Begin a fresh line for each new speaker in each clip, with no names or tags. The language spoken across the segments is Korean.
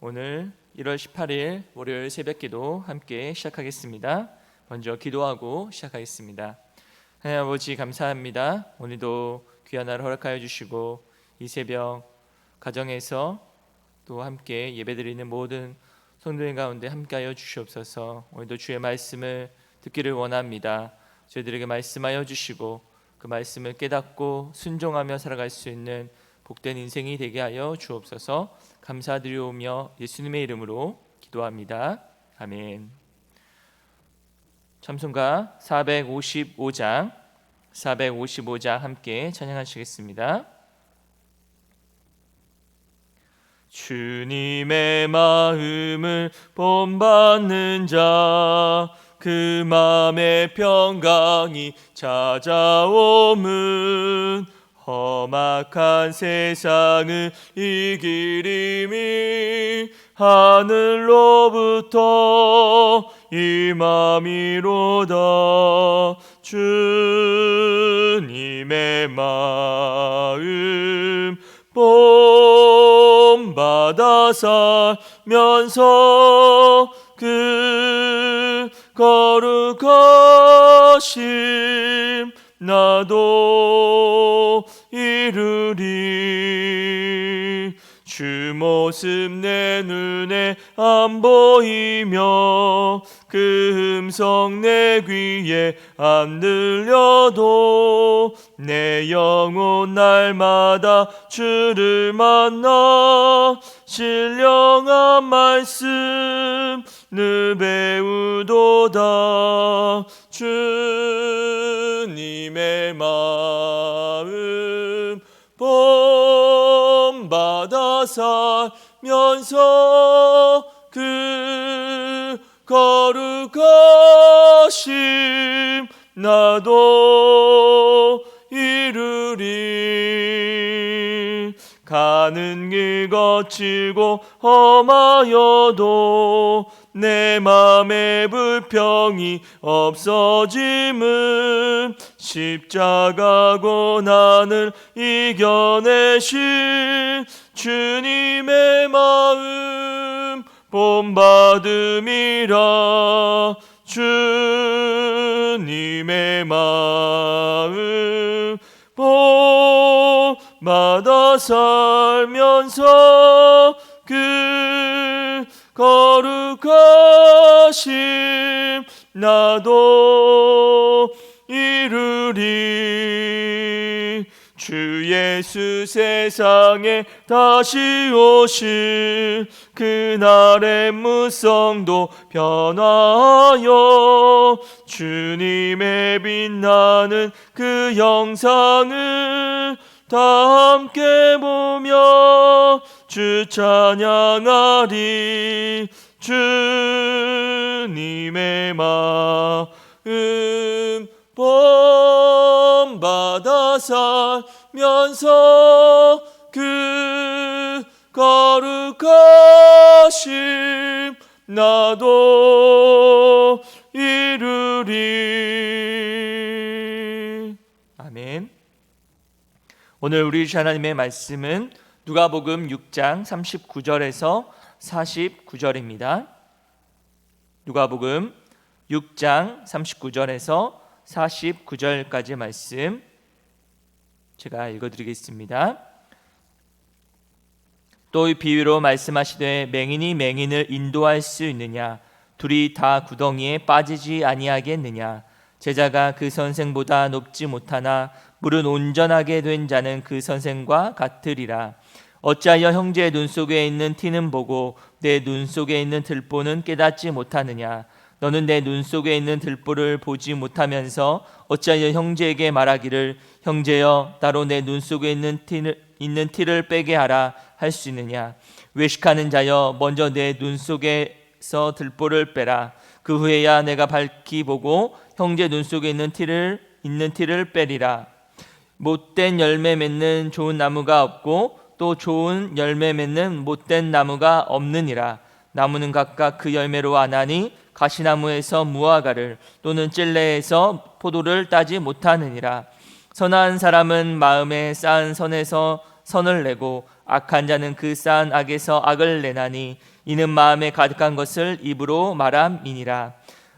오늘 1월 18일 월요일 새벽기도 함께 시작하겠습니다. 먼저 기도하고 시작하겠습니다. 하나님 아버지 감사합니다. 오늘도 귀한 날 허락하여 주시고 이 새벽 가정에서 또 함께 예배드리는 모든 성도들 가운데 함께하여 주시옵소서. 오늘도 주의 말씀을 듣기를 원합니다. 저희들에게 말씀하여 주시고 그 말씀을 깨닫고 순종하며 살아갈 수 있는 복된 인생이 되게 하여 주옵소서. 감사드리오며 예수님의 이름으로 기도합니다. 아멘. 찬송가 455장 함께 찬양하시겠습니다. 주님의 마음을 본받는 자, 그 마음의 평강이 찾아옴은 험악한 세상을 이기림이 하늘로부터 임함이로다. 주님의 마음 본받아 살면서 그 거룩하심 나도 이루리. 주 모습 내 눈에 안 보이며 그 음성 내 귀에 안 들려도 내 영혼 날마다 주를 만나 신령한 말씀 늘 배우도다. 주님의 마음 본받아 살면서 그 거룩하심 나도 이루리. 가는 길 거칠고 험하여도 내 맘의 불평이 없어짐은 십자가 고난을 이겨내신 주님의 마음 본받음이라. 주님의 마음 본받아 살면서 그 거룩하심 나도 이루리. 주 예수 세상에 다시 오실 그날의 무성도 변화하여 주님의 빛나는 그 영상을 다 함께 보며 주 찬양하리. 주님의 마음 본받아 살면서 그 거룩하심 나도 이루리. 아멘. 오늘 우리 주 하나님의 말씀은 누가복음 6장 39절에서 49절입니다. 누가복음 6장 39절에서 49절까지 말씀 제가 읽어드리겠습니다. 또 이 비유로 말씀하시되 맹인이 맹인을 인도할 수 있느냐? 둘이 다 구덩이에 빠지지 아니하겠느냐? 제자가 그 선생보다 높지 못하나 물은 온전하게 된 자는 그 선생과 같으리라. 어찌하여 형제의 눈 속에 있는 티는 보고 내 눈 속에 있는 들보는 깨닫지 못하느냐? 너는 내 눈 속에 있는 들보를 보지 못하면서 어찌하여 형제에게 말하기를 형제여 나로 내 눈 속에 있는 티를 빼게 하라 할 수 있느냐? 외식하는 자여 먼저 내 눈 속에서 들보를 빼라. 그 후에야 내가 밝히 보고 형제 눈 속에 있는 티를 빼리라. 못된 열매 맺는 좋은 나무가 없고 또 좋은 열매 맺는 못된 나무가 없느니라. 나무는 각각 그 열매로 아나니 가시나무에서 무화과를 또는 찔레에서 포도를 따지 못하느니라. 선한 사람은 마음에 쌓은 선에서 선을 내고 악한 자는 그 쌓은 악에서 악을 내나니 이는 마음에 가득한 것을 입으로 말함이니라.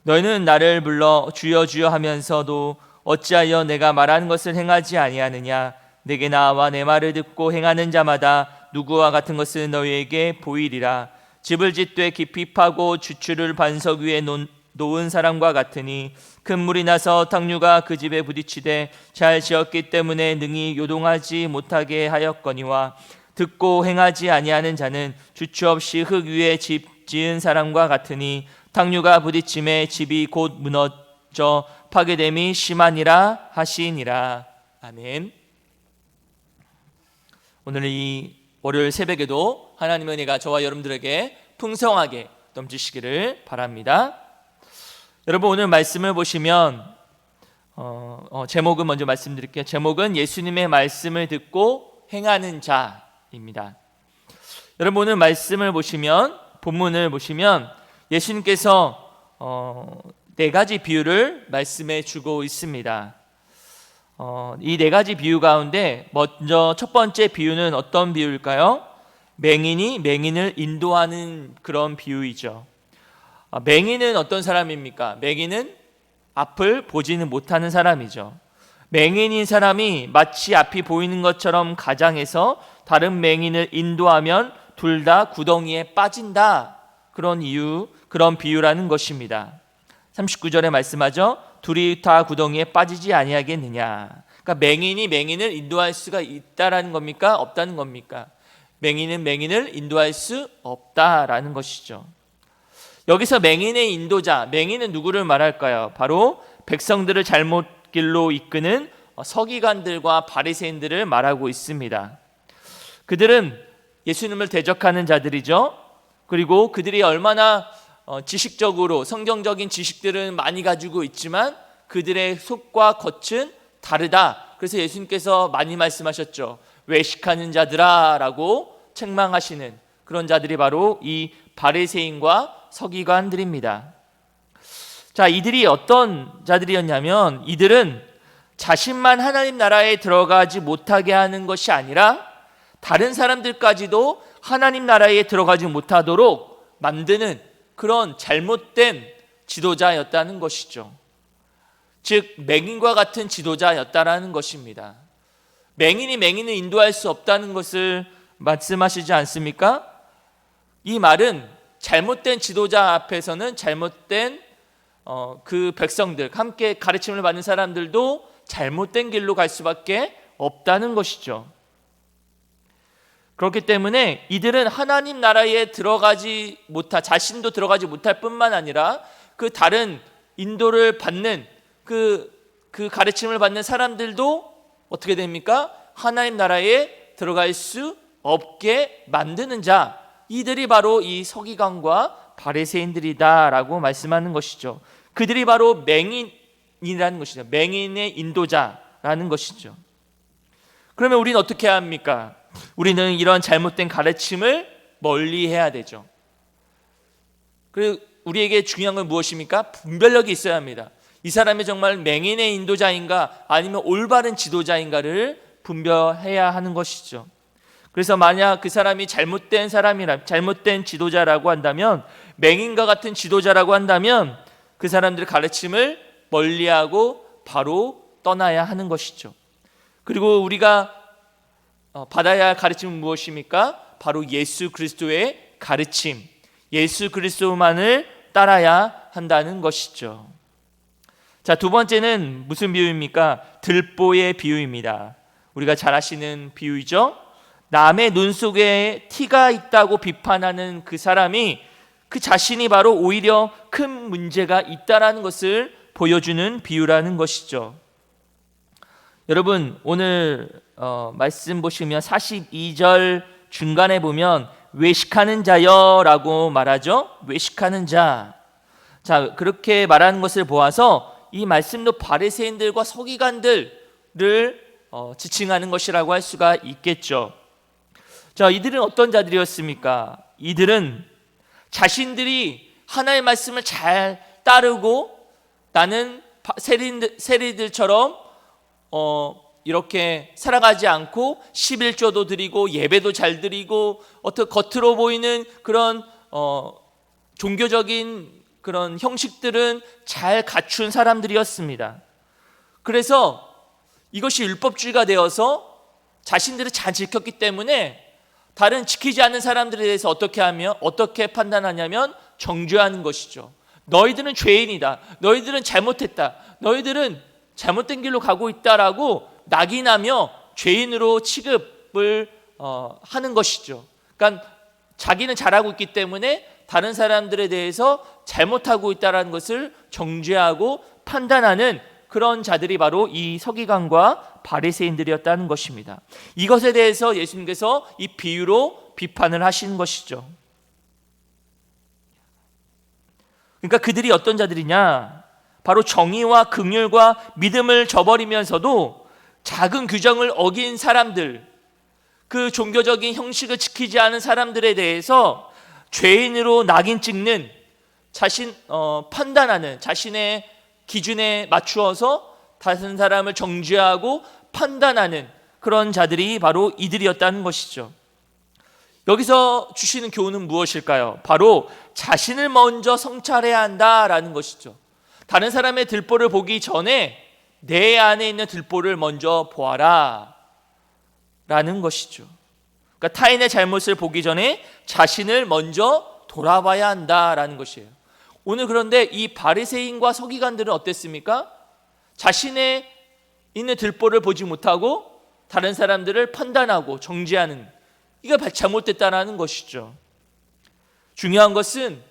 너희는 나를 불러 주여 주여 하면서도 어찌하여 내가 말하는 것을 행하지 아니하느냐. 내게 나와 내 말을 듣고 행하는 자마다 누구와 같은 것을 너희에게 보이리라. 집을 짓되 깊이 파고 주추를 반석 위에 놓은 사람과 같으니 큰 물이 나서 탕류가 그 집에 부딪히되 잘 지었기 때문에 능히 요동하지 못하게 하였거니와, 듣고 행하지 아니하는 자는 주추 없이 흙 위에 집 지은 사람과 같으니 탕류가 부딪힘에 집이 곧 무너져 파괴됨이 심하니라 하시니라. 아멘. 오늘 이 월요일 새벽에도 하나님의 은혜가 저와 여러분들에게 풍성하게 넘치시기를 바랍니다. 여러분, 오늘 말씀을 보시면 제목은 먼저 말씀드릴게요. 제목은 예수님의 말씀을 듣고 행하는 자입니다. 여러분, 오늘 말씀을 보시면, 본문을 보시면 예수님께서 네 가지 비유를 말씀해 주고 있습니다. 이 네 가지 비유 가운데 먼저 첫 번째 비유는 어떤 비유일까요? 맹인이 맹인을 인도하는 그런 비유이죠. 맹인은 어떤 사람입니까? 맹인은 앞을 보지는 못하는 사람이죠. 맹인인 사람이 마치 앞이 보이는 것처럼 가장해서 다른 맹인을 인도하면 둘 다 구덩이에 빠진다. 그런 비유라는 것입니다. 39절에 말씀하죠. 둘이 다 구덩이에 빠지지 아니하겠느냐. 그러니까 맹인이 맹인을 인도할 수가 있다라는 겁니까? 없다는 겁니까? 맹인은 맹인을 인도할 수 없다라는 것이죠. 여기서 맹인의 인도자, 맹인은 누구를 말할까요? 바로 백성들을 잘못 길로 이끄는 서기관들과 바리새인들을 말하고 있습니다. 그들은 예수님을 대적하는 자들이죠. 그리고 그들이 얼마나 지식적으로 성경적인 지식들은 많이 가지고 있지만 그들의 속과 겉은 다르다. 그래서 예수님께서 많이 말씀하셨죠. 외식하는 자들아 라고 책망하시는 그런 자들이 바로 이 바리새인과 서기관들입니다. 자, 이들이 어떤 자들이었냐면, 이들은 자신만 하나님 나라에 들어가지 못하게 하는 것이 아니라 다른 사람들까지도 하나님 나라에 들어가지 못하도록 만드는 그런 잘못된 지도자였다는 것이죠. 즉 맹인과 같은 지도자였다라는 것입니다. 맹인이 맹인을 인도할 수 없다는 것을 말씀하시지 않습니까? 이 말은 잘못된 지도자 앞에서는 잘못된 그 백성들, 함께 가르침을 받는 사람들도 잘못된 길로 갈 수밖에 없다는 것이죠. 그렇기 때문에 이들은 하나님 나라에 자신도 들어가지 못할 뿐만 아니라 그 다른 인도를 받는 그 가르침을 받는 사람들도 어떻게 됩니까? 하나님 나라에 들어갈 수 없게 만드는 자, 이들이 바로 이 서기관과 바리새인들이다라고 말씀하는 것이죠. 그들이 바로 맹인이라는 것이죠. 맹인의 인도자라는 것이죠. 그러면 우리는 어떻게 해야 합니까? 우리는 이런 잘못된 가르침을 멀리해야 되죠. 그리고 우리에게 중요한 건 무엇입니까? 분별력이 있어야 합니다. 이 사람이 정말 맹인의 인도자인가 아니면 올바른 지도자인가를 분별해야 하는 것이죠. 그래서 만약 그 사람이 잘못된 지도자라고 한다면, 맹인과 같은 지도자라고 한다면 그 사람들의 가르침을 멀리하고 바로 떠나야 하는 것이죠. 그리고 우리가 받아야 할 가르침은 무엇입니까? 바로 예수 그리스도의 가르침, 예수 그리스도만을 따라야 한다는 것이죠. 자, 두 번째는 무슨 비유입니까? 들보의 비유입니다. 우리가 잘 아시는 비유이죠. 남의 눈 속에 티가 있다고 비판하는 그 사람이 그 자신이 바로 오히려 큰 문제가 있다라는 것을 보여주는 비유라는 것이죠. 여러분, 오늘 말씀 보시면 42절 중간에 보면 외식하는 자여라고 말하죠. 외식하는 자. 자, 그렇게 말하는 것을 보아서 이 말씀도 바리새인들과 서기관들을 지칭하는 것이라고 할 수가 있겠죠. 자, 이들은 어떤 자들이었습니까? 이들은 자신들이 하나님의 말씀을 잘 따르고 나는 세리들처럼 이렇게 살아가지 않고 11조도 드리고 예배도 잘 드리고 어떻게 겉으로 보이는 그런 종교적인 그런 형식들은 잘 갖춘 사람들이었습니다. 그래서 이것이 율법주의가 되어서 자신들을 잘 지켰기 때문에 다른 지키지 않는 사람들에 대해서 어떻게 판단하냐면 정죄하는 것이죠. 너희들은 죄인이다. 너희들은 잘못했다. 너희들은 잘못된 길로 가고 있다라고 낙인하며 죄인으로 취급을 하는 것이죠. 그러니까 자기는 잘하고 있기 때문에 다른 사람들에 대해서 잘못하고 있다는 것을 정죄하고 판단하는 그런 자들이 바로 이 서기관과 바리새인들이었다는 것입니다. 이것에 대해서 예수님께서 이 비유로 비판을 하신 것이죠. 그러니까 그들이 어떤 자들이냐? 바로 정의와 긍휼과 믿음을 저버리면서도 작은 규정을 어긴 사람들, 그 종교적인 형식을 지키지 않은 사람들에 대해서 죄인으로 낙인 찍는 판단하는 자신의 기준에 맞추어서 다른 사람을 정죄하고 판단하는 그런 자들이 바로 이들이었다는 것이죠. 여기서 주시는 교훈은 무엇일까요? 바로 자신을 먼저 성찰해야 한다라는 것이죠. 다른 사람의 들보를 보기 전에 내 안에 있는 들보를 먼저 보아라 라는 것이죠. 그러니까 타인의 잘못을 보기 전에 자신을 먼저 돌아봐야 한다라는 것이에요. 오늘 그런데 이 바리새인과 서기관들은 어땠습니까? 자신의 있는 들보를 보지 못하고 다른 사람들을 판단하고 정죄하는, 이게 잘못됐다는 것이죠. 중요한 것은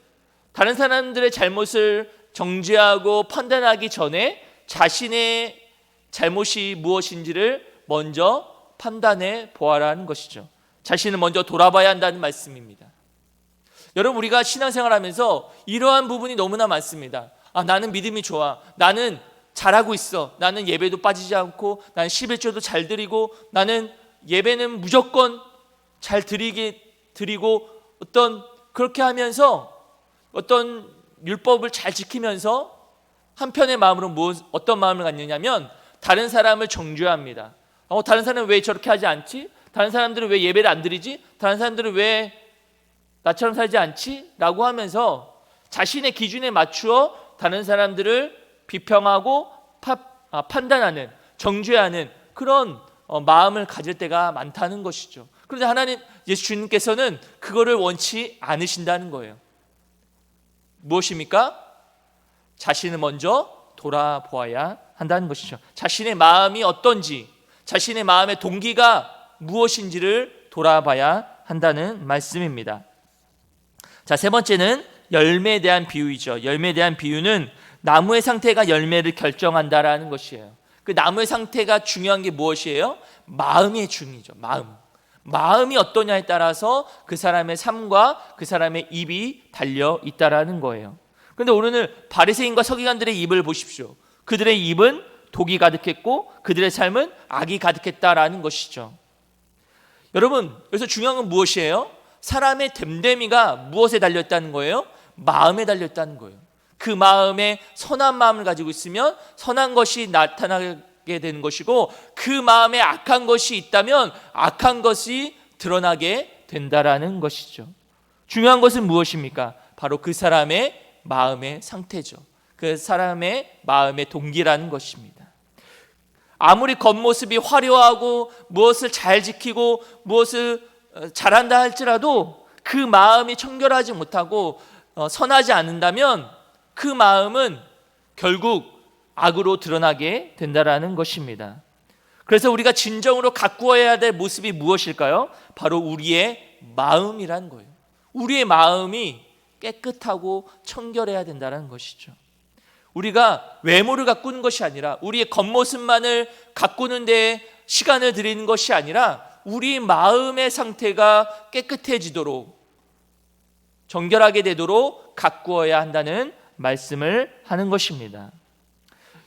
다른 사람들의 잘못을 정죄하고 판단하기 전에 자신의 잘못이 무엇인지를 먼저 판단해 보아라는 것이죠. 자신을 먼저 돌아봐야 한다는 말씀입니다. 여러분, 우리가 신앙생활하면서 이러한 부분이 너무나 많습니다. 나는 믿음이 좋아. 나는 잘하고 있어. 나는 예배도 빠지지 않고, 나는 11조도 잘 드리고, 나는 예배는 무조건 잘 드리고, 그렇게 하면서 어떤 율법을 잘 지키면서 한편의 마음으로 어떤 마음을 갖느냐면 다른 사람을 정죄합니다. 다른 사람은 왜 저렇게 하지 않지? 다른 사람들은 왜 예배를 안 드리지? 다른 사람들은 왜 나처럼 살지 않지? 라고 하면서 자신의 기준에 맞추어 다른 사람들을 비평하고 판단하는, 정죄하는 그런 마음을 가질 때가 많다는 것이죠. 그런데 예수 주님께서는 그거를 원치 않으신다는 거예요. 무엇입니까? 자신을 먼저 돌아보아야 한다는 것이죠. 자신의 마음이 어떤지, 자신의 마음의 동기가 무엇인지를 돌아봐야 한다는 말씀입니다. 자, 세 번째는 열매에 대한 비유이죠. 열매에 대한 비유는 나무의 상태가 열매를 결정한다라는 것이에요. 그 나무의 상태가 중요한 게 무엇이에요? 마음의 중이죠. 마음이 어떠냐에 따라서 그 사람의 삶과 그 사람의 입이 달려 있다라는 거예요. 그런데 오늘 바리새인과 서기관들의 입을 보십시오. 그들의 입은 독이 가득했고 그들의 삶은 악이 가득했다라는 것이죠. 여러분, 여기서 중요한 건 무엇이에요? 사람의 됨됨이가 무엇에 달려있다는 거예요? 마음에 달려있다는 거예요. 그 마음에 선한 마음을 가지고 있으면 선한 것이 나타나게 되는 것이고, 그 마음에 악한 것이 있다면 악한 것이 드러나게 된다라는 것이죠. 중요한 것은 무엇입니까? 바로 그 사람의 마음의 상태죠. 그 사람의 마음의 동기라는 것입니다. 아무리 겉모습이 화려하고 무엇을 잘 지키고 무엇을 잘한다 할지라도 그 마음이 청결하지 못하고 선하지 않는다면 그 마음은 결국 악으로 드러나게 된다라는 것입니다. 그래서 우리가 진정으로 가꾸어야 될 모습이 무엇일까요? 바로 우리의 마음이라는 거예요. 우리의 마음이 깨끗하고 청결해야 된다는 것이죠. 우리가 외모를 가꾸는 것이 아니라, 우리의 겉모습만을 가꾸는 데 시간을 들이는 것이 아니라 우리 마음의 상태가 깨끗해지도록, 정결하게 되도록 가꾸어야 한다는 말씀을 하는 것입니다.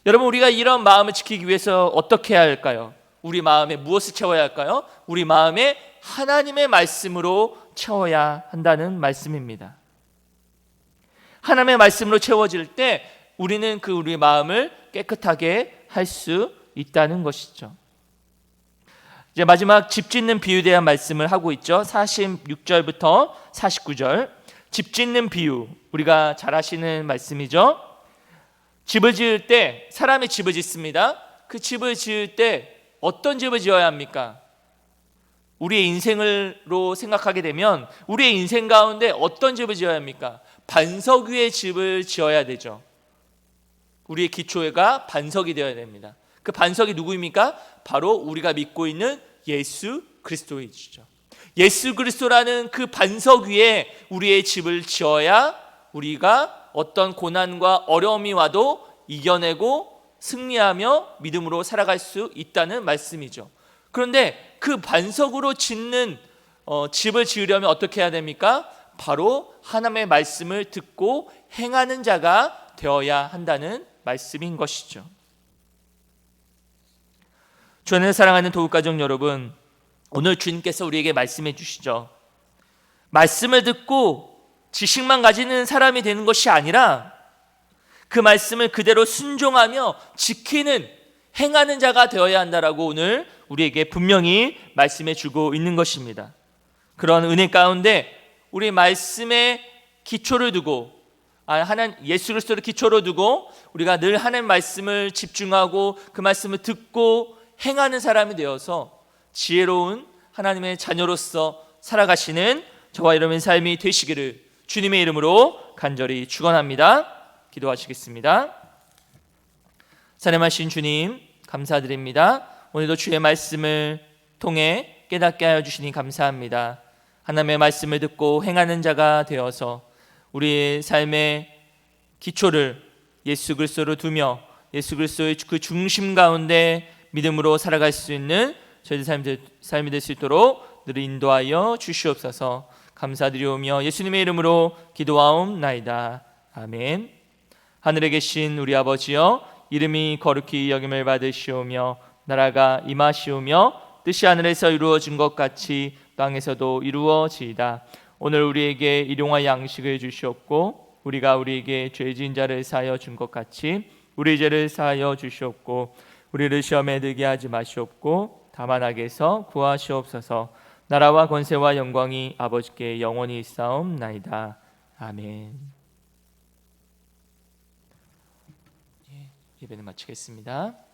여러분, 우리가 이런 마음을 지키기 위해서 어떻게 해야 할까요? 우리 마음에 무엇을 채워야 할까요? 우리 마음에 하나님의 말씀으로 채워야 한다는 말씀입니다. 하나님의 말씀으로 채워질 때 우리는 우리 마음을 깨끗하게 할 수 있다는 것이죠. 이제 마지막 집 짓는 비유에 대한 말씀을 하고 있죠. 46절부터 49절. 집 짓는 비유, 우리가 잘 아시는 말씀이죠. 집을 지을 때, 사람이 집을 짓습니다. 그 집을 지을 때 어떤 집을 지어야 합니까? 우리의 인생으로 생각하게 되면 우리의 인생 가운데 어떤 집을 지어야 합니까? 반석 위의 집을 지어야 되죠. 우리의 기초가 반석이 되어야 됩니다. 그 반석이 누구입니까? 바로 우리가 믿고 있는 예수 그리스도이시죠. 예수 그리스도라는 그 반석 위에 우리의 집을 지어야 우리가 어떤 고난과 어려움이 와도 이겨내고 승리하며 믿음으로 살아갈 수 있다는 말씀이죠. 그런데 그 반석으로 짓는 집을 지으려면 어떻게 해야 됩니까? 바로 하나님의 말씀을 듣고 행하는 자가 되어야 한다는 말씀인 것이죠. 주 안에서 사랑하는 도국가족 여러분, 오늘 주님께서 우리에게 말씀해 주시죠. 말씀을 듣고 지식만 가지는 사람이 되는 것이 아니라 그 말씀을 그대로 순종하며 지키는, 행하는 자가 되어야 한다라고 오늘 우리에게 분명히 말씀해 주고 있는 것입니다. 그런 은혜 가운데 우리 말씀에 기초를 두고, 하나님 예수 그리스도를 기초로 두고 우리가 늘 하나님 말씀을 집중하고 그 말씀을 듣고 행하는 사람이 되어서 지혜로운 하나님의 자녀로서 살아가시는 저와 여러분의 삶이 되시기를 주님의 이름으로 간절히 축원합니다. 기도하시겠습니다. 사랑하신 주님, 감사드립니다. 오늘도 주의 말씀을 통해 깨닫게 하여 주시니 감사합니다. 하나님의 말씀을 듣고 행하는 자가 되어서 우리의 삶의 기초를 예수 그리스도로 두며 예수 그리스도의 그 중심 가운데 믿음으로 살아갈 수 있는 저희들 삶이 될 수 있도록 늘 인도하여 주시옵소서. 감사드리오며 예수님의 이름으로 기도하옵나이다. 아멘. 하늘에 계신 우리 아버지여, 이름이 거룩히 여김을 받으시오며 나라가 임하시오며 뜻이 하늘에서 이루어진 것 같이 땅에서도 이루어지이다. 오늘 우리에게 일용할 양식을 주시옵고 우리가 우리에게 죄 지은 자를 사하여 준 것 같이 우리 죄를 사하여 주시옵고 우리를 시험에 들게 하지 마시옵고 다만 악에서 구하시옵소서. 나라와 권세와 영광이 아버지께 영원히 있사옵나이다. 아멘. 예배는 마치겠습니다.